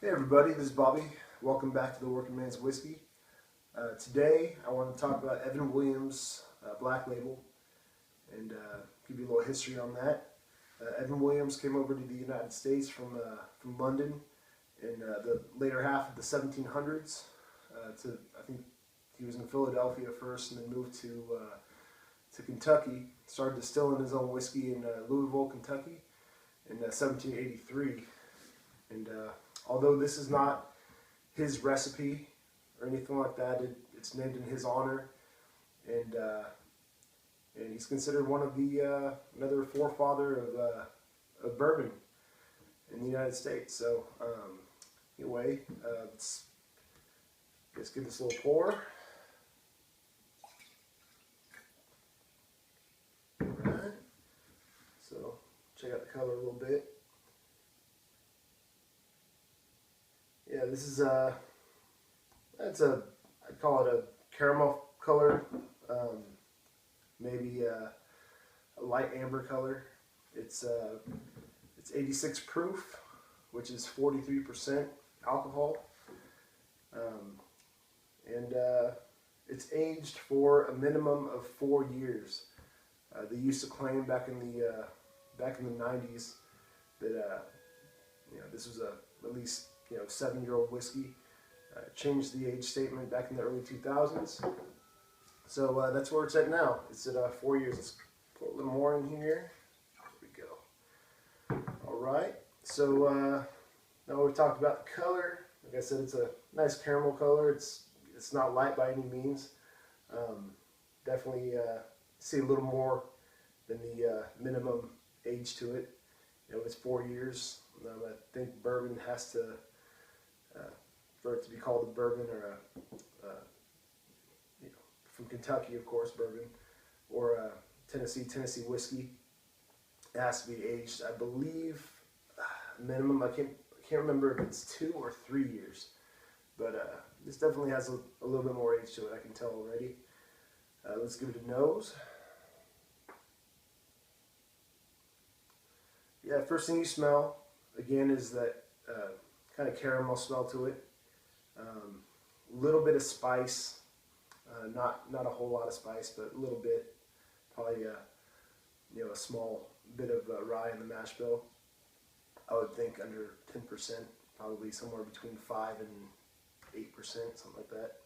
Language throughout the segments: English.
Hey everybody, this is Bobby. Welcome back to the Working Man's Whiskey. Today I want to talk about Evan Williams' Black Label and give you a little history on that. Evan Williams came over to the United States from London in the later half of the 1700s. I think he was in Philadelphia first and then moved to Kentucky. Started distilling his own whiskey in Louisville, Kentucky in 1783. And although this is not his recipe or anything like that, it's named in his honor, and he's considered one of the another forefather of bourbon in the United States. So anyway, let's give this a little pour. All right. So check out the color a little bit. Yeah, this is I'd call it a caramel color, maybe a light amber color. It's 86 proof, which is 43% alcohol, and it's aged for a minimum of 4 years. They used to claim back in the 90s that this was at least 7-year-old whiskey. Changed the age statement back in the early 2000s. So that's where it's at now. It's at 4 years. Let's put a little more in here. There we go. All right. So now we've talked about the color. Like I said, it's a nice caramel color. It's not light by any means. Definitely see a little more than the minimum age to it. It's 4 years. I think bourbon has to, for it to be called a bourbon, or from Kentucky, of course, bourbon, or Tennessee whiskey, it has to be aged, I believe, minimum. I can't remember if it's 2 or 3 years, but this definitely has a little bit more age to it. I can tell already. Let's give it a nose. Yeah, first thing you smell, again, is that kind of caramel smell to it. A little bit of spice, not a whole lot of spice, but a little bit. Probably a small bit of rye in the mash bill. I would think under 10%, probably somewhere between 5 and 8%, something like that.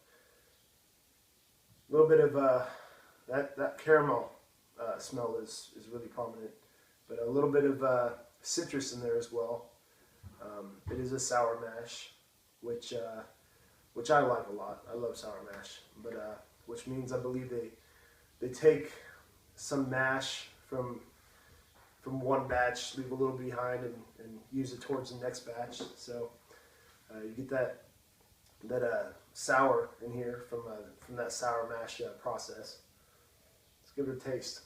A little bit of that caramel smell is really prominent, but a little bit of citrus in there as well. It is a sour mash, which I like a lot. I love sour mash, but which means I believe they take some mash from one batch, leave a little behind, and use it towards the next batch. So you get that sour in here from that sour mash process. Let's give it a taste.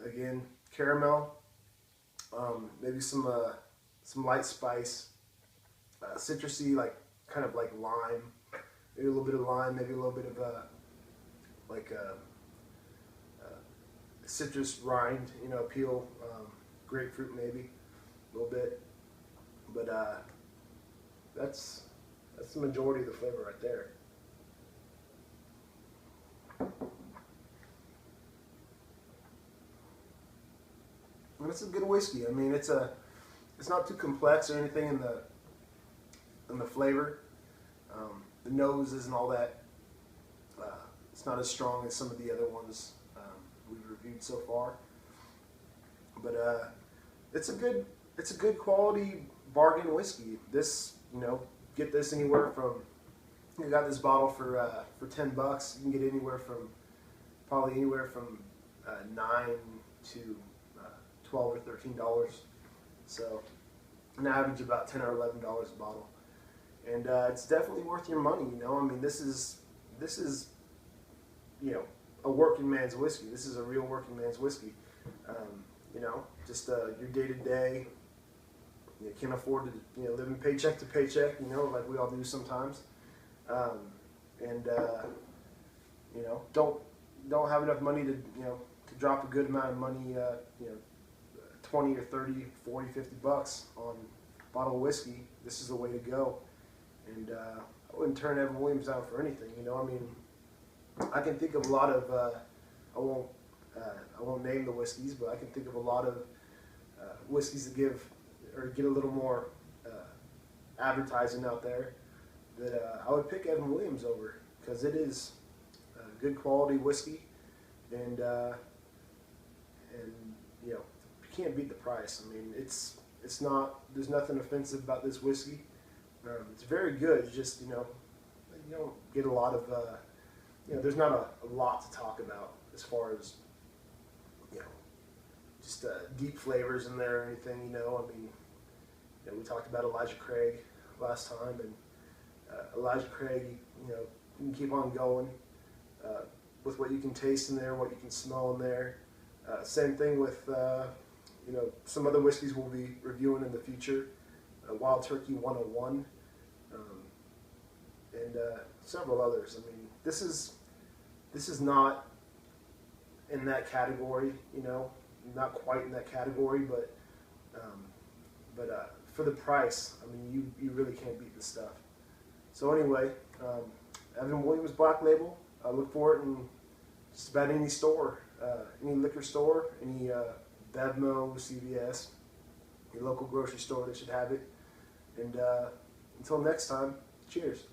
Again, caramel, maybe some light spice, citrusy, kind of like lime, maybe a little bit of lime, maybe a little bit of citrus rind, peel, grapefruit maybe, a little bit, but that's the majority of the flavor right there. And it's a good whiskey. I mean, it's not too complex or anything in the flavor. The nose isn't all that. It's not as strong as some of the other ones we've reviewed so far. But it's a good quality bargain whiskey. This, get this anywhere from. You got this bottle for $10. You can get probably anywhere from 9 to $12 or $13, so an average about $10 or $11 a bottle, and it's definitely worth your money. I mean, this is a working man's whiskey. This is a real working man's whiskey. Just your day to day, can't afford to live in paycheck to paycheck, like we all do sometimes, and don't have enough money to to drop a good amount of money, 20 or 30, 40, 50 bucks on a bottle of whiskey. This is the way to go, and I wouldn't turn Evan Williams down for anything. I mean, I can think of a lot of I won't name the whiskeys, but I can think of a lot of whiskeys that get a little more advertising out there that I would pick Evan Williams over, because it is good quality whiskey, and you can't beat the price. I mean, it's not, there's nothing offensive about this whiskey. It's very good. It's just you don't get a lot of there's not a lot to talk about as far as just deep flavors in there or anything. I mean, we talked about Elijah Craig last time, and Elijah Craig, you can keep on going with what you can taste in there, what you can smell in there. Same thing with some other whiskeys we'll be reviewing in the future, Wild Turkey 101, and several others. I mean, this is not in that category, not quite in that category, but for the price, I mean, you really can't beat this stuff. So anyway, Evan Williams Black Label. Look for it in just about any store, any liquor store, any Bevmo, CVS, your local grocery store. They should have it. And until next time, cheers.